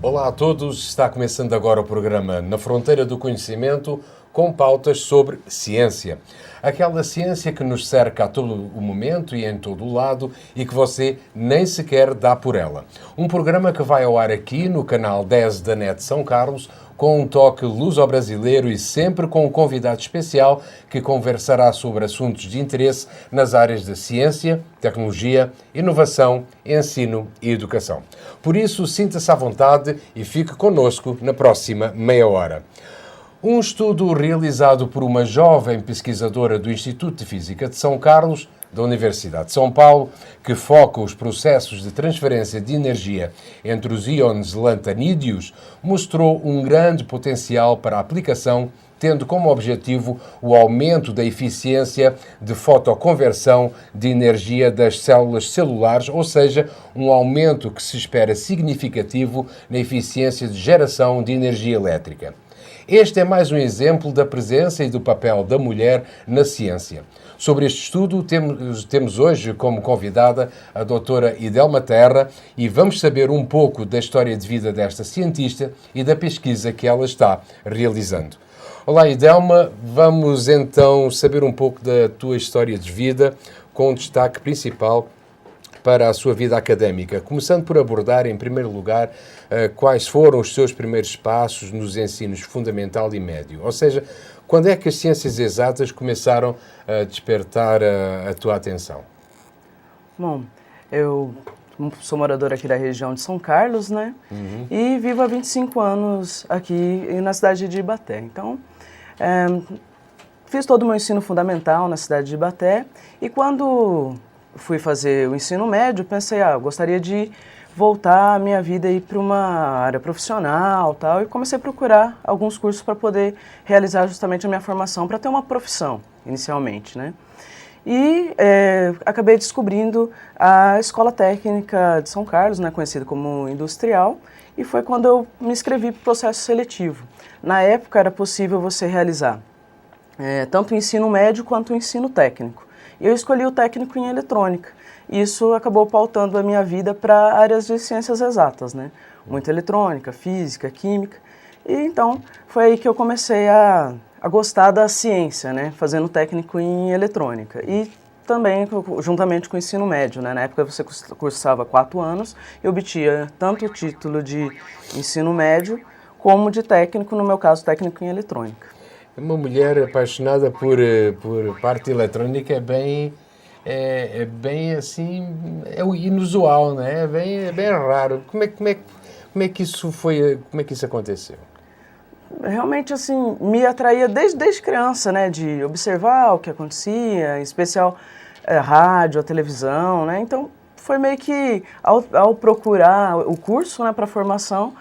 Olá a todos, está começando agora o programa Na Fronteira do Conhecimento com pautas sobre ciência. Aquela ciência que nos cerca a todo o momento e em todo o lado e que você nem sequer dá por ela. Um programa que vai ao ar aqui no canal 10 da NET São Carlos com um toque luso-brasileiro e sempre com um convidado especial que conversará sobre assuntos de interesse nas áreas da ciência, tecnologia, inovação, ensino e educação. Por isso, sinta-se à vontade e fique connosco na próxima meia hora. Um estudo realizado por uma jovem pesquisadora do Instituto de Física de São Carlos, da Universidade de São Paulo, que foca os processos de transferência de energia entre os íons lantanídeos, mostrou um grande potencial para a aplicação, tendo como objetivo o aumento da eficiência de fotoconversão de energia das células celulares, ou seja, um aumento que se espera significativo na eficiência de geração de energia elétrica. Este é mais um exemplo da presença e do papel da mulher na ciência. Sobre este estudo, temos hoje como convidada a doutora Idelma Terra e vamos saber um pouco da história de vida desta cientista e da pesquisa que ela está realizando. Olá, Idelma, vamos então saber um pouco da tua história de vida, com destaque principal para a sua vida académica, começando por abordar, em primeiro lugar, quais foram os seus primeiros passos nos ensinos fundamental e médio. Ou seja, quando é que as ciências exatas começaram a despertar a tua atenção? Bom, eu sou moradora aqui da região de São Carlos, né? E vivo há 25 anos aqui na cidade de Ibaté. Então, fiz todo o meu ensino fundamental na cidade de Ibaté e quando fui fazer o ensino médio, pensei, gostaria de voltar a minha vida para uma área profissional tal, e comecei a procurar alguns cursos para poder realizar justamente a minha formação, para ter uma profissão, inicialmente, né? E acabei descobrindo a Escola Técnica de São Carlos, né, conhecida como Industrial, e foi quando eu me inscrevi para o processo seletivo. Na época era possível você realizar tanto o ensino médio quanto o ensino técnico. E eu escolhi o técnico em eletrônica. Isso acabou pautando a minha vida para áreas de ciências exatas, né? Muita eletrônica, física, química. E então foi aí que eu comecei a gostar da ciência, né? Fazendo técnico em eletrônica. E também juntamente com o ensino médio, né? Na época você cursava 4 anos e obtinha tanto o título de ensino médio como de técnico, no meu caso, técnico em eletrônica. Uma mulher apaixonada por parte eletrônica é bem assim, é inusual, né? É bem raro. Como é que isso foi, como é que isso aconteceu? Realmente, assim, me atraía desde criança, né? De observar o que acontecia, em especial rádio, a televisão, né? Então, foi meio que, ao procurar o curso, né, para formação,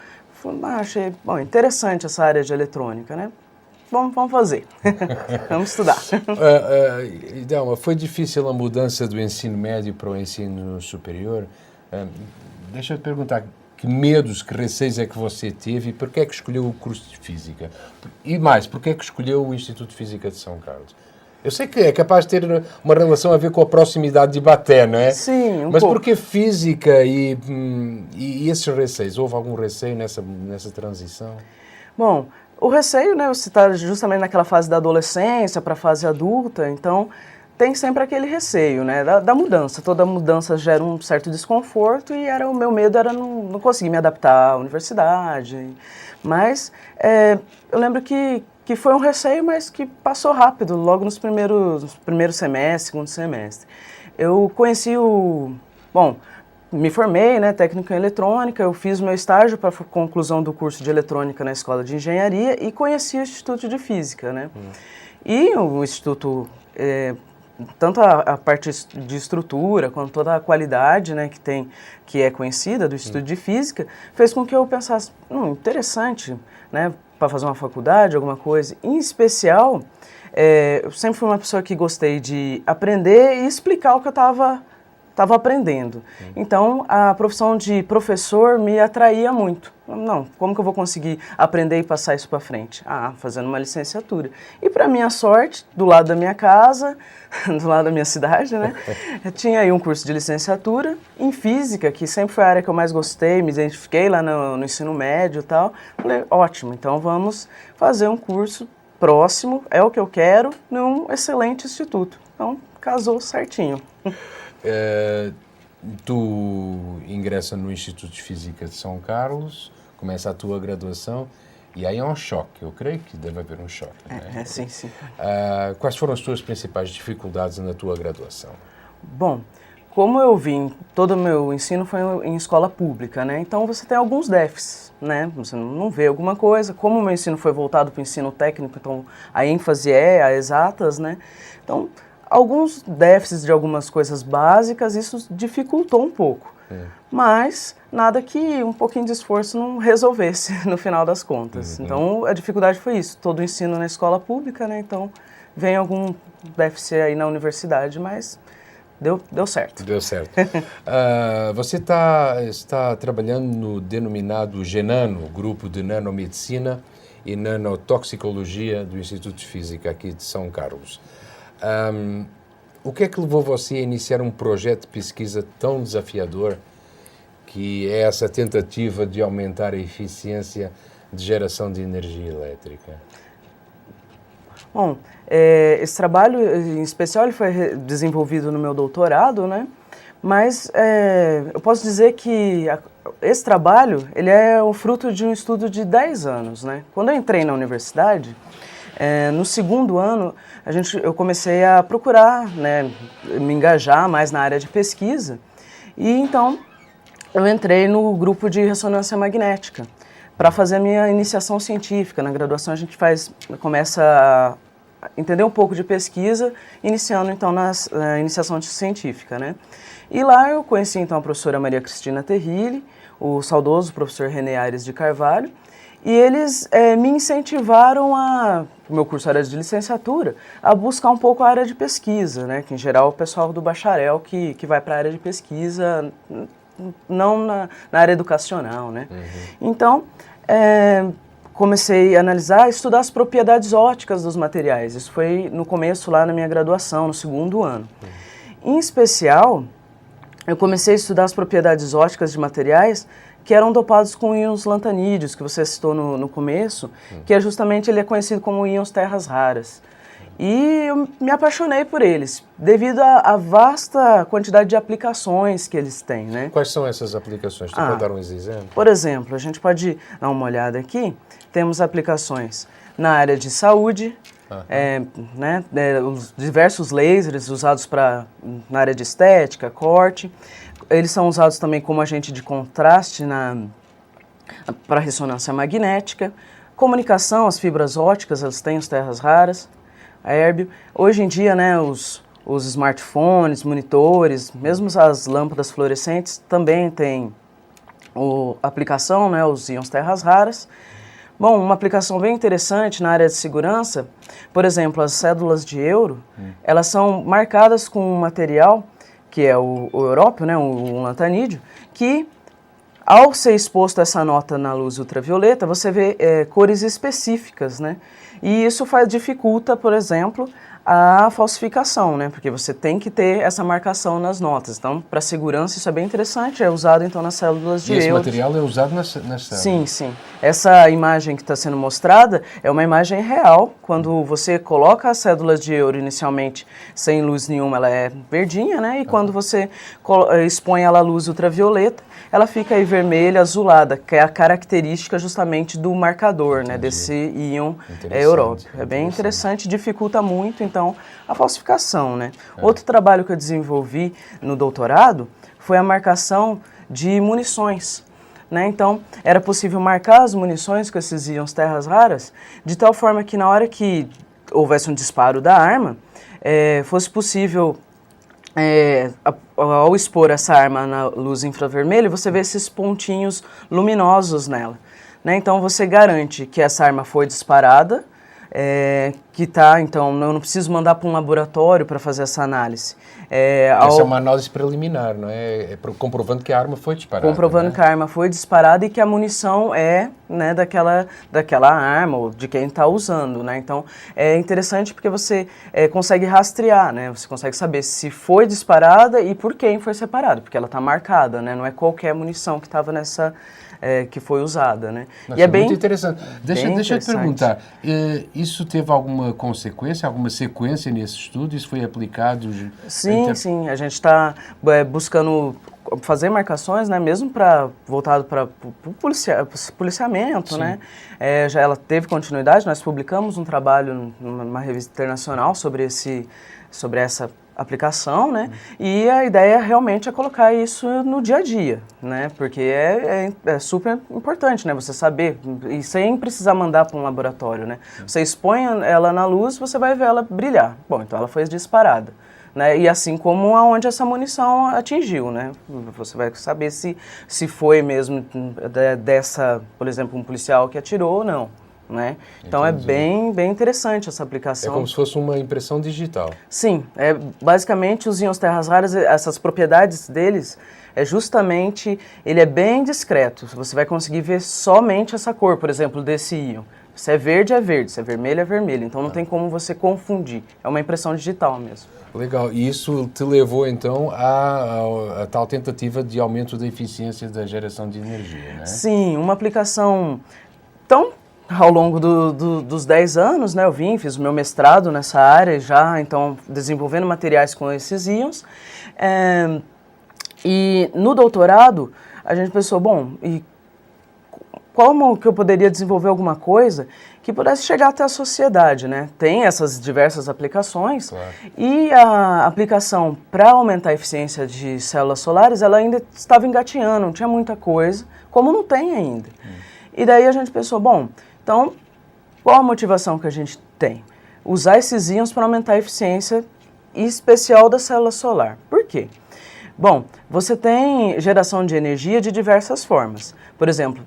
achei interessante essa área de eletrônica, né? Vamos fazer. Vamos estudar. Idelma, foi difícil a mudança do ensino médio para o ensino superior? Deixa eu te perguntar, que medos, que receios é que você teve e porquê é que escolheu o curso de Física? E mais, porquê é que escolheu o Instituto de Física de São Carlos? Eu sei que é capaz de ter uma relação a ver com a proximidade de Ibaté, não é? Sim, Mas pouco. porquê Física e esses receios? Houve algum receio nessa transição? Bom, o receio, né, você está justamente naquela fase da adolescência para a fase adulta, então tem sempre aquele receio, né, da mudança. Toda mudança gera um certo desconforto e o meu medo era não conseguir me adaptar à universidade. Mas eu lembro que foi um receio, mas que passou rápido, logo nos primeiros semestres, segundo semestre. Eu conheci me formei, né, técnico em eletrônica, eu fiz meu estágio para a conclusão do curso de eletrônica na Escola de Engenharia e conheci o Instituto de Física, né? E o Instituto, tanto a parte de estrutura quanto toda a qualidade, né, que é conhecida do Instituto de Física, fez com que eu pensasse, interessante, né, para fazer uma faculdade, alguma coisa. Em especial, eu sempre fui uma pessoa que gostei de aprender e explicar o que eu estava estava aprendendo. Então, a profissão de professor me atraía muito. Não, como que eu vou conseguir aprender e passar isso para frente? Ah, fazendo uma licenciatura. E para minha sorte, do lado da minha casa, do lado da minha cidade, né? Eu tinha aí um curso de licenciatura em física, que sempre foi a área que eu mais gostei, me identifiquei lá no ensino médio e tal. Falei, ótimo, então vamos fazer um curso próximo, é o que eu quero, num excelente instituto. Então, casou certinho. Tu ingressa no Instituto de Física de São Carlos, começa a tua graduação e aí é um choque. Eu creio que deve haver um choque. Né? Sim, sim. Quais foram as tuas principais dificuldades na tua graduação? Bom, como eu vim, todo o meu ensino foi em escola pública, né? Então você tem alguns déficits, né? Você não vê alguma coisa. Como o meu ensino foi voltado para o ensino técnico, então a ênfase é a exatas, né? Então, alguns déficits de algumas coisas básicas, isso dificultou um pouco. Mas nada que um pouquinho de esforço não resolvesse no final das contas. Então a dificuldade foi isso, todo o ensino na escola pública, né? Então vem algum déficit aí na universidade, mas deu certo. Deu certo. Você está trabalhando no denominado GENANO, Grupo de Nanomedicina e Nanotoxicologia do Instituto de Física aqui de São Carlos. O que é que levou você a iniciar um projeto de pesquisa tão desafiador que é essa tentativa de aumentar a eficiência de geração de energia elétrica? Bom, esse trabalho em especial ele foi desenvolvido no meu doutorado, né? Mas eu posso dizer que esse trabalho ele é o fruto de um estudo de 10 anos, né? Quando eu entrei na universidade, no segundo ano, eu comecei a procurar, né, me engajar mais na área de pesquisa e então eu entrei no grupo de ressonância magnética para fazer a minha iniciação científica. Na graduação a gente começa a entender um pouco de pesquisa, iniciando então na iniciação científica, né? E lá eu conheci então a professora Maria Cristina Terrilli, o saudoso professor René Aires de Carvalho, e eles me incentivaram o meu curso era de licenciatura, a buscar um pouco a área de pesquisa, né? Que em geral é o pessoal do bacharel que vai para a área de pesquisa, não na área educacional, né? Então, comecei a analisar, estudar as propriedades ópticas dos materiais. Isso foi no começo lá na minha graduação, no segundo ano. Em especial, eu comecei a estudar as propriedades ópticas de materiais que eram dopados com íons lantanídeos, que você citou no começo, que é justamente, ele é conhecido como íons terras raras. E eu me apaixonei por eles, devido à vasta quantidade de aplicações que eles têm, né? Quais são essas aplicações? Tu pode dar uns exemplos? Por exemplo, a gente pode dar uma olhada aqui, temos aplicações na área de saúde, né, os diversos lasers usados na área de estética, corte. Eles são usados também como agente de contraste para ressonância magnética. Comunicação, as fibras ópticas, elas têm as terras raras, a hérbio. Hoje em dia, né, os smartphones, monitores, mesmo as lâmpadas fluorescentes também têm aplicação, né, os íons terras raras. Bom, uma aplicação bem interessante na área de segurança, por exemplo, as cédulas de euro, elas são marcadas com um material que é o európio, né, um lantanídeo, que ao ser exposto essa nota na luz ultravioleta, você vê cores específicas, né? E isso dificulta, por exemplo, a falsificação, né? Porque você tem que ter essa marcação nas notas. Então, para segurança, isso é bem interessante, é usado então nas células de esse euro. material é usado nas células? Sim, sim. Essa imagem que está sendo mostrada é uma imagem real. Quando você coloca as cédulas de euro inicialmente sem luz nenhuma, ela é verdinha, né? E quando você expõe ela à luz ultravioleta, ela fica aí vermelha, azulada, que é a característica justamente do marcador, né? Desse íon európio. É bem interessante, dificulta muito, então, a falsificação, né? Outro trabalho que eu desenvolvi no doutorado foi a marcação de munições. Né? Então, era possível marcar as munições com esses íons terras raras, de tal forma que na hora que houvesse um disparo da arma, fosse possível, ao expor essa arma na luz infravermelha, você vê esses pontinhos luminosos nela. Né? Então, você garante que essa arma foi disparada, que está, então, eu não preciso mandar para um laboratório para fazer essa análise. Essa é uma análise preliminar, não é? É comprovando que a arma foi disparada. Comprovando, né, que a arma foi disparada e que a munição é, né, daquela arma ou de quem está usando, né? Então, é interessante porque você consegue rastrear, né? Você consegue saber se foi disparada e por quem foi separada, porque ela está marcada, né? Não é qualquer munição que estava nessa... que foi usada, né? Nossa, e é bem muito interessante. Deixa eu te perguntar, isso teve alguma consequência, alguma sequência nesse estudo? Isso foi aplicado? Sim, a gente está buscando fazer marcações, né, mesmo voltado para o policiamento, sim, né? Já ela teve continuidade, nós publicamos um trabalho numa revista internacional sobre essa aplicação, né? E a ideia realmente é colocar isso no dia a dia, né? Porque é super importante, né? Você saber, e sem precisar mandar para um laboratório, né? Você expõe ela na luz, você vai ver ela brilhar. Bom, então ela foi disparada, né? E assim como aonde essa munição atingiu, né? Você vai saber se foi mesmo dessa, por exemplo, um policial que atirou ou não. Né? Então entendi. É bem interessante essa aplicação. É como se fosse uma impressão digital. Sim, basicamente os íons terras raras, essas propriedades deles, justamente, ele é bem discreto. Você vai conseguir ver somente essa cor, por exemplo, desse íon. Se é verde, se é vermelho, então não tem como você confundir. É uma impressão digital mesmo. Legal, e isso te levou então a tal tentativa de aumento da eficiência da geração de energia, né? Sim, uma aplicação tão... Ao longo dos 10 anos, né, eu fiz o meu mestrado nessa área já, então, desenvolvendo materiais com esses íons. E no doutorado, a gente pensou, bom, e como que eu poderia desenvolver alguma coisa que pudesse chegar até a sociedade, né? Tem essas diversas aplicações, claro. E a aplicação para aumentar a eficiência de células solares, ela ainda estava engatinhando, não tinha muita coisa, como não tem ainda. E daí a gente pensou, bom... Então, qual a motivação que a gente tem? Usar esses íons para aumentar a eficiência especial da célula solar. Por quê? Bom, você tem geração de energia de diversas formas. Por exemplo,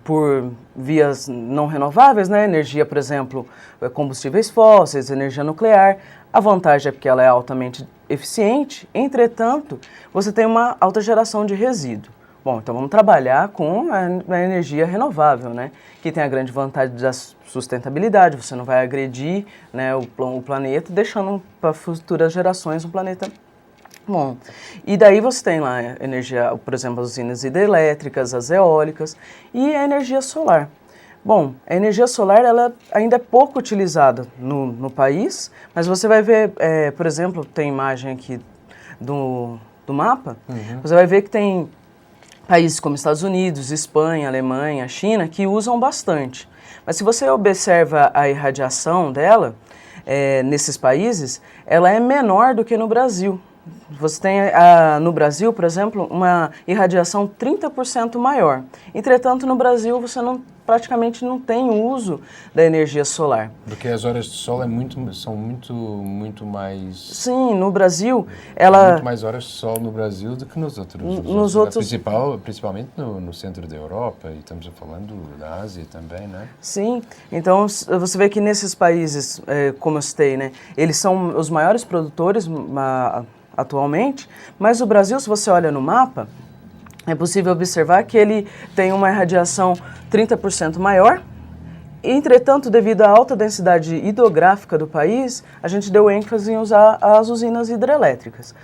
por vias não renováveis, né? Energia, por exemplo, combustíveis fósseis, energia nuclear. A vantagem é porque ela é altamente eficiente, entretanto, você tem uma alta geração de resíduo. Bom, então vamos trabalhar com a energia renovável, né? Que tem a grande vantagem da sustentabilidade, você não vai agredir, né, o planeta, deixando para futuras gerações um planeta bom. E daí você tem lá a energia, por exemplo, as usinas hidrelétricas, as eólicas e a energia solar. Bom, a energia solar ela ainda é pouco utilizada no país, mas você vai ver, por exemplo, tem imagem aqui do mapa, você vai ver que tem países como Estados Unidos, Espanha, Alemanha, China, que usam bastante. Mas se você observa a irradiação dela, nesses países, ela é menor do que no Brasil. Você tem no Brasil, por exemplo, uma irradiação 30% maior. Entretanto, no Brasil, você praticamente não tem uso da energia solar. Porque as horas de sol são muito mais... Sim, no Brasil, ela... Muito mais horas de sol no Brasil do que nos outros. Principalmente no centro da Europa, e estamos falando da Ásia também, né? Sim, então você vê que nesses países, como eu citei, né, eles são os maiores produtores atualmente, mas o Brasil, se você olha no mapa, é possível observar que ele tem uma irradiação 30% maior. Entretanto, devido à alta densidade hidrográfica do país, a gente deu ênfase em usar as usinas hidrelétricas.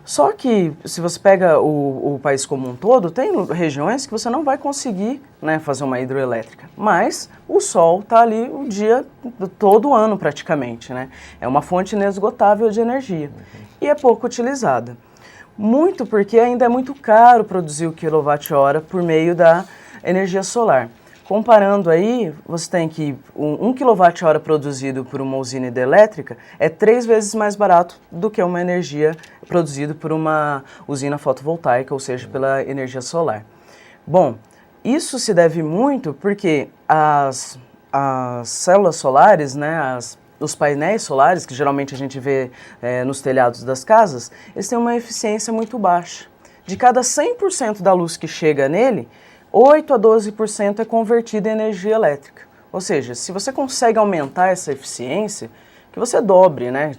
Só que, se você pega o país como um todo, tem regiões que você não vai conseguir, né, fazer uma hidrelétrica. Mas o sol está ali o dia, todo ano praticamente, né? É uma fonte inesgotável de energia e é pouco utilizada. Muito porque ainda é muito caro produzir o quilowatt-hora por meio da energia solar. Comparando aí, você tem que 1 kWh produzido por uma usina hidrelétrica é 3 vezes mais barato do que uma energia produzida por uma usina fotovoltaica, ou seja, pela energia solar. Bom, isso se deve muito porque as células solares, né, os painéis solares, que geralmente a gente vê nos telhados das casas, eles têm uma eficiência muito baixa. De cada 100% da luz que chega nele, 8 a 12% é convertida em energia elétrica. Ou seja, se você consegue aumentar essa eficiência, que você dobre, né?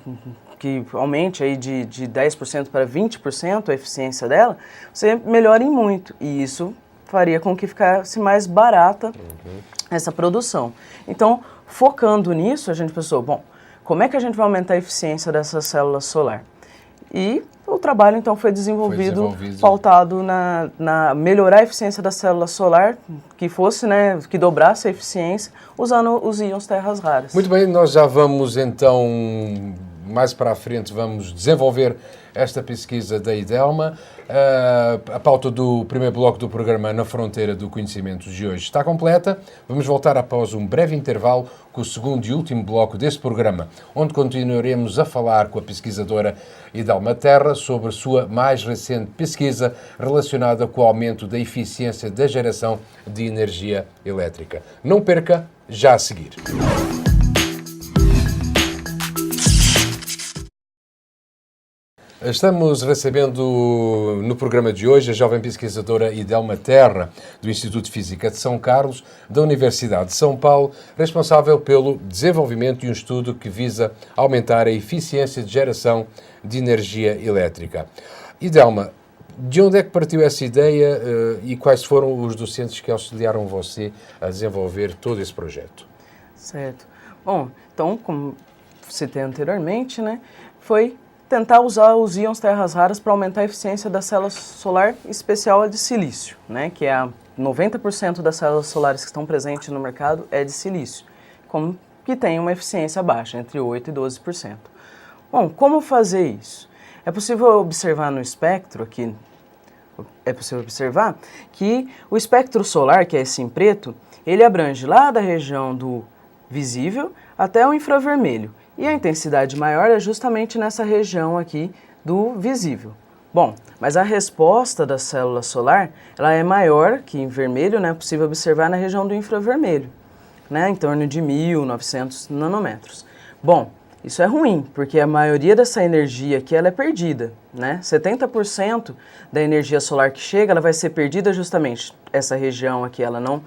Que aumente aí de 10% para 20% a eficiência dela, você melhora em muito. E isso faria com que ficasse mais barata essa produção. Então, focando nisso, a gente pensou, bom, como é que a gente vai aumentar a eficiência dessa célula solar? E o trabalho, então, foi desenvolvido pautado na melhorar a eficiência da célula solar, que fosse, né, que dobrasse a eficiência, usando os íons terras raras. Muito bem, nós já vamos, então, mais para a frente, vamos desenvolver esta pesquisa da IDELMA. A pauta do primeiro bloco do programa Na Fronteira do Conhecimento de hoje está completa. Vamos voltar após um breve intervalo com o segundo e último bloco deste programa, onde continuaremos a falar com a pesquisadora IDELMA Terra sobre sua mais recente pesquisa relacionada com o aumento da eficiência da geração de energia elétrica. Não perca, já a seguir. Estamos recebendo no programa de hoje a jovem pesquisadora IDELMA Terra, do Instituto de Física de São Carlos, da Universidade de São Paulo, responsável pelo desenvolvimento de um estudo que visa aumentar a eficiência de geração de energia elétrica. IDELMA, de onde é que partiu essa ideia e quais foram os docentes que auxiliaram você a desenvolver todo esse projeto? Certo. Bom, então, como citei anteriormente, né, foi tentar usar os íons terras raras para aumentar a eficiência da célula solar, especial a de silício, né, que é 90% das células solares que estão presentes no mercado é de silício, que tem uma eficiência baixa, entre 8% e 12%. Bom, como fazer isso? É possível observar no espectro aqui, que o espectro solar, que é esse em preto, ele abrange lá da região do visível até o infravermelho. E a intensidade maior é justamente nessa região aqui do visível. Bom, mas a resposta da célula solar, ela é maior que em vermelho, né? É possível observar na região do infravermelho, né? Em torno de 1.900 nanômetros. Bom, isso é ruim, porque a maioria dessa energia aqui ela é perdida, né? 70% da energia solar que chega, ela vai ser perdida justamente. Essa região aqui, ela não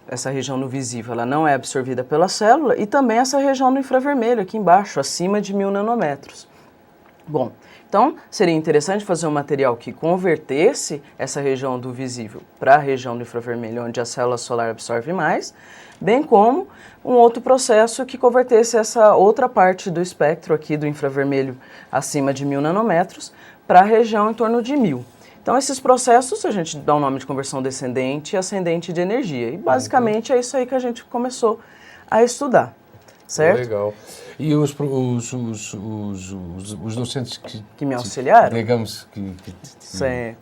essa região no visível, ela não é absorvida pela célula, e também essa região no infravermelho, aqui embaixo, acima de 1.000 nanômetros. Bom, então seria interessante fazer um material que convertesse essa região do visível para a região do infravermelho, onde a célula solar absorve mais, bem como um outro processo que convertesse essa outra parte do espectro aqui do infravermelho acima de 1.000 nanômetros para a região em torno de 1.000. Então, esses processos a gente dá o nome de conversão descendente e ascendente de energia. E, basicamente, é isso aí que a gente começou a estudar, certo? Legal. E os docentes que me auxiliaram? Digamos que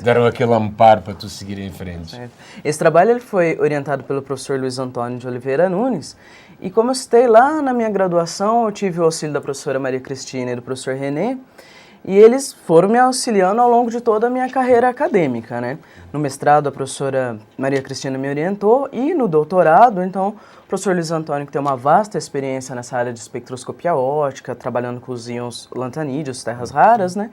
deram aquele amparo para tu seguir em frente. Certo. Esse trabalho ele foi orientado pelo professor Luiz Antônio de Oliveira Nunes. E, como eu citei lá na minha graduação, eu tive o auxílio da professora Maria Cristina e do professor René. E eles foram me auxiliando ao longo de toda a minha carreira acadêmica, né? No mestrado, a professora Maria Cristina me orientou e no doutorado, então, o professor Luiz Antônio, que tem uma vasta experiência nessa área de espectroscopia óptica, trabalhando com os íons lantanídeos, terras raras, né?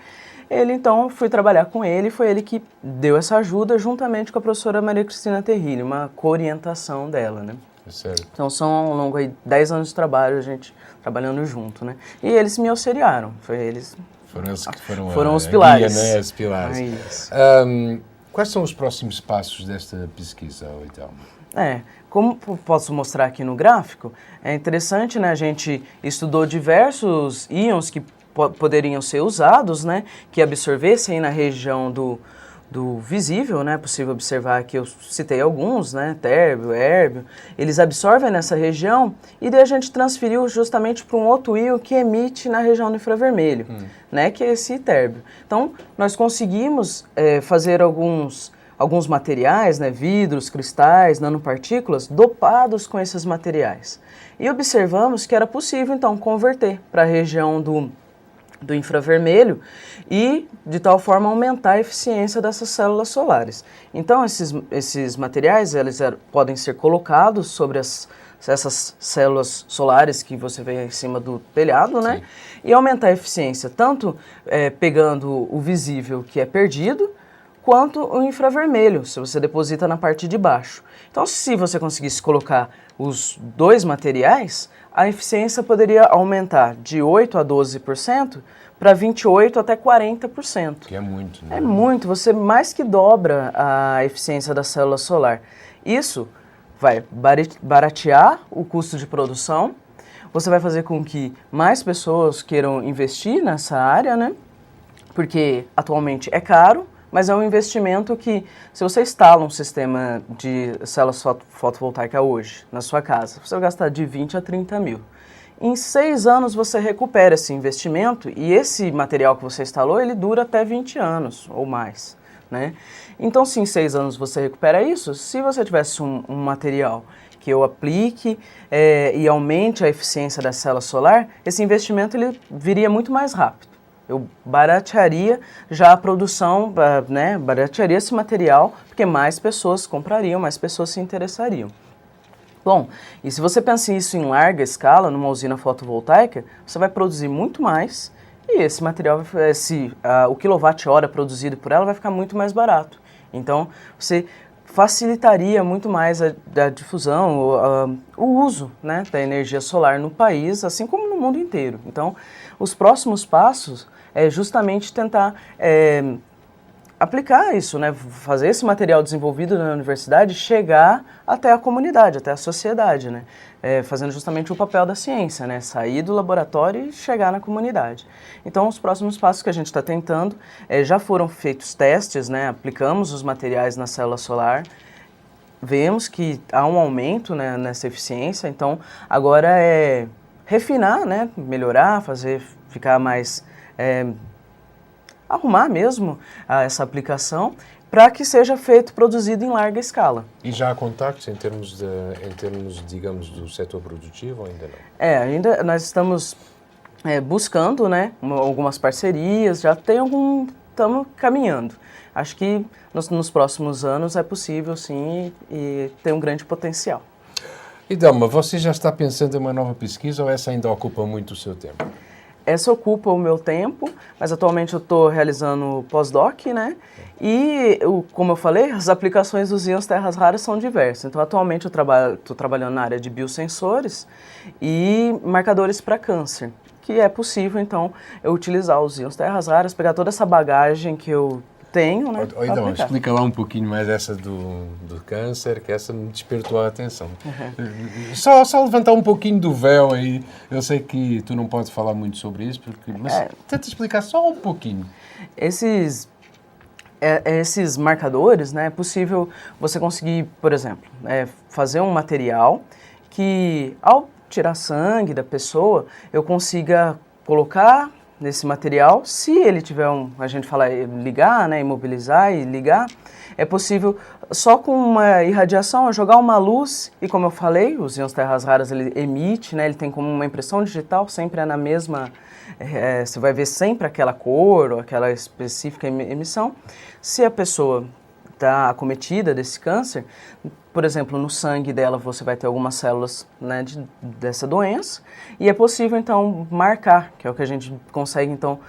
Ele, então, fui trabalhar com ele, foi ele que deu essa ajuda juntamente com a professora Maria Cristina Terrilli, uma co-orientação dela, né? Certo. Então, são ao longo de 10 anos de trabalho, a gente trabalhando junto, né? E eles me auxiliaram, Foram eles que foram os pilares. Guia, né? Os pilares. Quais são os próximos passos desta pesquisa, então? Como posso mostrar aqui no gráfico, é interessante, né? A gente estudou diversos íons que poderiam ser usados, né? Que absorvessem na região do visível, né? É possível observar que eu citei alguns, né? Térbio, érbio. Eles absorvem nessa região e daí a gente transferiu justamente para um outro íon que emite na região do infravermelho, né? Que é esse térbio. Então, nós conseguimos fazer alguns materiais, né? Vidros, cristais, nanopartículas, dopados com esses materiais. E observamos que era possível, então, converter para a região do infravermelho e, de tal forma, aumentar a eficiência dessas células solares. Então, esses materiais eles podem ser colocados sobre essas células solares que você vê em cima do telhado, né? E aumentar a eficiência, tanto pegando o visível que é perdido, quanto o infravermelho, se você deposita na parte de baixo. Então, se você conseguisse colocar os dois materiais, a eficiência poderia aumentar de 8% a 12% para 28% até 40%. Que é muito, né? É muito, você mais que dobra a eficiência da célula solar. Isso vai baratear o custo de produção, você vai fazer com que mais pessoas queiram investir nessa área, né? Porque atualmente é caro, mas é um investimento que, se você instala um sistema de células fotovoltaicas hoje na sua casa, você vai gastar de 20 a 30 mil. Em 6 anos você recupera esse investimento e esse material que você instalou, ele dura até 20 anos ou mais, né? Então, se em 6 anos você recupera isso, se você tivesse um material que eu aplique e aumente a eficiência da célula solar, esse investimento ele viria muito mais rápido. Eu baratearia já a produção, né, baratearia esse material, porque mais pessoas comprariam, mais pessoas se interessariam. Bom, e se você pensa isso em larga escala, numa usina fotovoltaica, você vai produzir muito mais e esse material, o quilowatt-hora produzido por ela vai ficar muito mais barato. Então, você facilitaria muito mais a difusão, o uso, né, da energia solar no país, assim como no mundo inteiro. Então, os próximos passos é justamente tentar aplicar isso, né, fazer esse material desenvolvido na universidade chegar até a comunidade, até a sociedade, né, fazendo justamente o papel da ciência, né, sair do laboratório e chegar na comunidade. Então, os próximos passos que a gente está tentando, já foram feitos testes, né, aplicamos os materiais na célula solar, vemos que há um aumento, né, nessa eficiência, então agora é refinar, né, melhorar, ficar mais, arrumar mesmo essa aplicação para que seja produzido em larga escala. E já há contactos em termos, digamos, do setor produtivo ou ainda não? Ainda nós estamos buscando, né, algumas parcerias, estamos caminhando. Acho que nos próximos anos é possível, sim, e tem um grande potencial. E Delma, você já está pensando em uma nova pesquisa ou essa ainda ocupa muito o seu tempo? Essa ocupa o meu tempo, mas atualmente eu estou realizando pós-doc, né? E, como eu falei, as aplicações dos íons terras raras são diversas. Então, atualmente eu estou trabalhando na área de biosensores e marcadores para câncer, que é possível, então, eu utilizar os íons terras raras, pegar toda essa bagagem que eu tenho, né? Então, explica lá um pouquinho mais essa do câncer, que essa me despertou a atenção. Uhum. Só levantar um pouquinho do véu aí. Eu sei que tu não podes falar muito sobre isso, mas tenta explicar só um pouquinho. Esses marcadores, né, é possível você conseguir, por exemplo, fazer um material que, ao tirar sangue da pessoa, eu consiga colocar nesse material, se ele tiver a gente fala ligar, né, imobilizar e ligar, é possível só com uma irradiação, eu jogar uma luz e, como eu falei, os íons terras raras ele emite, né, ele tem como uma impressão digital, sempre é na mesma, você vai ver sempre aquela cor ou aquela específica emissão. Se a pessoa está acometida desse câncer, por exemplo, no sangue dela você vai ter algumas células, né, dessa doença, e é possível, então, marcar, que é o que a gente consegue, então,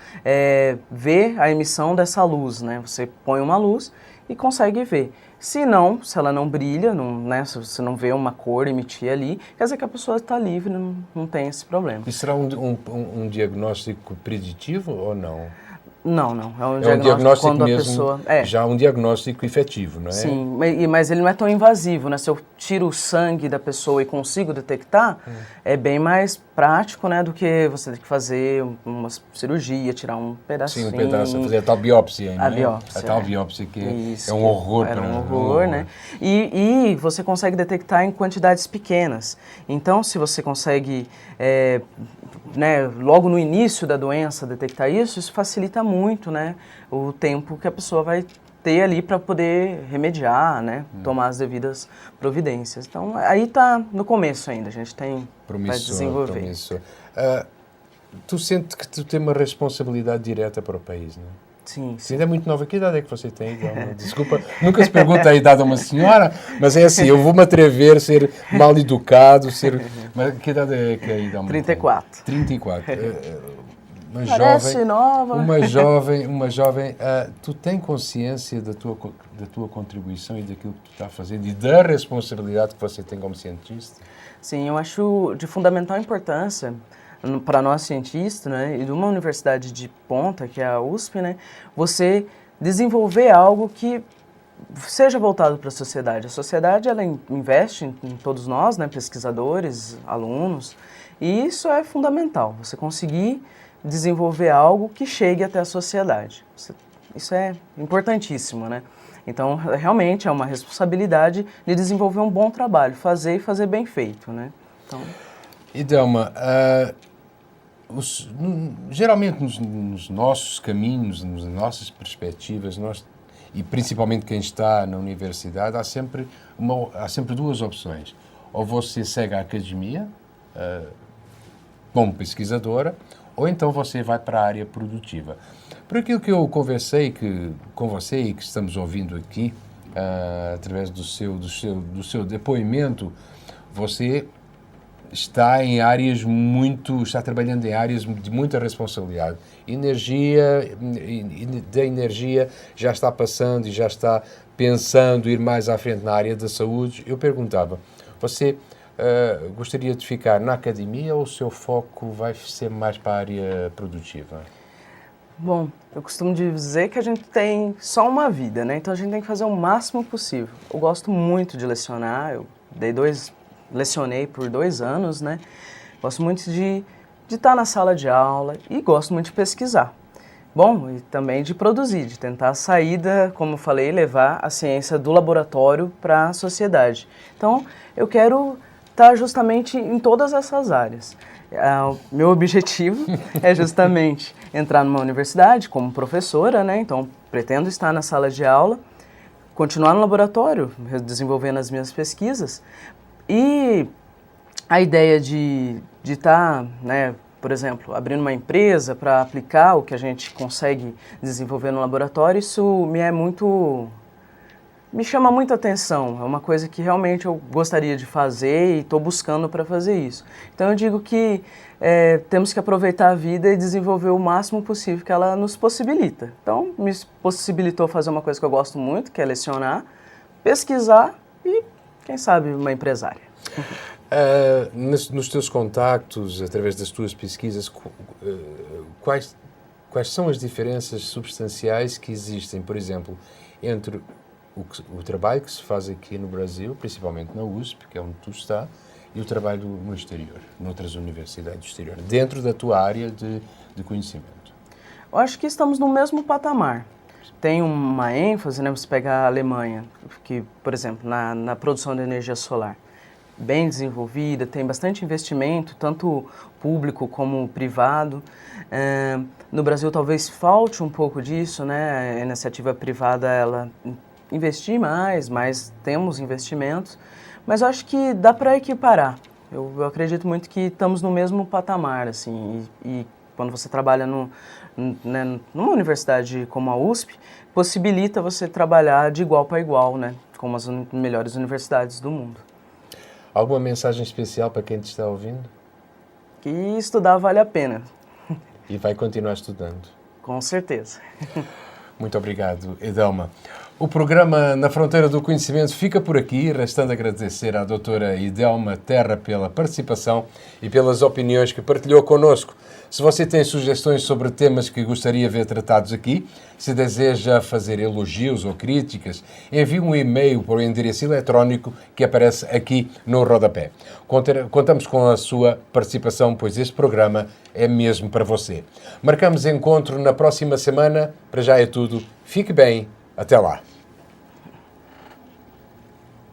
ver a emissão dessa luz, né? Você põe uma luz e consegue ver. Se ela não brilha, né, se você não vê uma cor emitir ali, quer dizer que a pessoa está livre, não tem esse problema. E será um diagnóstico preditivo ou não? Não. É um diagnóstico quando mesmo, a pessoa... já um diagnóstico efetivo, não é? Sim, mas ele não é tão invasivo, né? Se eu tiro o sangue da pessoa e consigo detectar, é bem mais prático, né? Do que você ter que fazer uma cirurgia, tirar um pedacinho. Sim, um pedaço, fazer a tal biópsia, né? A tal biópsia que isso, é um horror. Era um horror, né? E você consegue detectar em quantidades pequenas. Então, se você consegue... né, logo no início da doença detectar isso facilita muito, né, o tempo que a pessoa vai ter ali para poder remediar, né, tomar as devidas providências. Então, aí está no começo ainda, a gente vai desenvolver. Promissor. Tu sentes que tu tens uma responsabilidade direta para o país, não é? Sim. Você ainda é muito nova. Que idade é que você tem? Desculpa, nunca se pergunta a idade a uma senhora, mas é assim, eu vou-me atrever a ser mal educado, Mas que idade é que a Idalma 34. 34. Parece nova. Uma jovem, tu tens consciência da tua contribuição e daquilo que tu estás fazendo e da responsabilidade que você tem como cientista? Sim, eu acho de fundamental importância para nós cientistas, né, e de uma universidade de ponta, que é a USP, né, você desenvolver algo que seja voltado para a sociedade. A sociedade, ela investe em todos nós, né, pesquisadores, alunos, e isso é fundamental, você conseguir desenvolver algo que chegue até a sociedade. Isso é importantíssimo, né? Então, realmente é uma responsabilidade de desenvolver um bom trabalho, fazer e fazer bem feito, né? Então... E Delma, geralmente nos nossos caminhos, nas nossas perspectivas, e principalmente quem está na universidade, há sempre duas opções. Ou você segue a academia, como pesquisadora, ou então você vai para a área produtiva. Por aquilo que eu conversei com você e que estamos ouvindo aqui, através do seu depoimento, você está trabalhando em áreas de muita responsabilidade. Da energia já está passando e já está pensando ir mais à frente na área da saúde. Eu perguntava, você gostaria de ficar na academia ou o seu foco vai ser mais para a área produtiva? Bom, eu costumo dizer que a gente tem só uma vida, né? Então a gente tem que fazer o máximo possível. Eu gosto muito de lecionar, lecionei por 2 anos, né? Gosto muito de estar na sala de aula e gosto muito de pesquisar. Bom, e também de produzir, de tentar como eu falei, levar a ciência do laboratório para a sociedade. Então, eu quero estar justamente em todas essas áreas. Meu objetivo é justamente entrar numa universidade como professora, né? Então, pretendo estar na sala de aula, continuar no laboratório, desenvolvendo as minhas pesquisas. E a ideia de estar, né, por exemplo, abrindo uma empresa para aplicar o que a gente consegue desenvolver no laboratório, isso me chama muita atenção. É uma coisa que realmente eu gostaria de fazer e estou buscando para fazer isso. Então eu digo que temos que aproveitar a vida e desenvolver o máximo possível que ela nos possibilita. Então me possibilitou fazer uma coisa que eu gosto muito, que é lecionar, pesquisar e, quem sabe, uma empresária. Nos teus contactos, através das tuas pesquisas, quais são as diferenças substanciais que existem, por exemplo, entre o trabalho que se faz aqui no Brasil, principalmente na USP, que é onde tu está, e o trabalho no exterior, noutras universidades do exterior, dentro da tua área de conhecimento? Eu acho que estamos no mesmo patamar. Tem uma ênfase, né, você pegar a Alemanha, que, por exemplo, na produção de energia solar, bem desenvolvida, tem bastante investimento, tanto público como privado. No Brasil talvez falte um pouco disso, né? A iniciativa privada, ela investir mais, mas temos investimentos, mas eu acho que dá para equiparar. Eu acredito muito que estamos no mesmo patamar, assim, e quando você trabalha numa universidade como a USP, possibilita você trabalhar de igual para igual, né? Com as melhores universidades do mundo. Alguma mensagem especial para quem te está ouvindo? Que estudar vale a pena. E vai continuar estudando. Com certeza. Muito obrigado, Edelma. O programa Na Fronteira do Conhecimento fica por aqui, restando agradecer à doutora Edelma Terra pela participação e pelas opiniões que partilhou connosco. Se você tem sugestões sobre temas que gostaria de ver tratados aqui, se deseja fazer elogios ou críticas, envie um e-mail para o endereço eletrónico que aparece aqui no rodapé. Contamos com a sua participação, pois este programa é mesmo para você. Marcamos encontro na próxima semana. Para já é tudo. Fique bem. Até lá.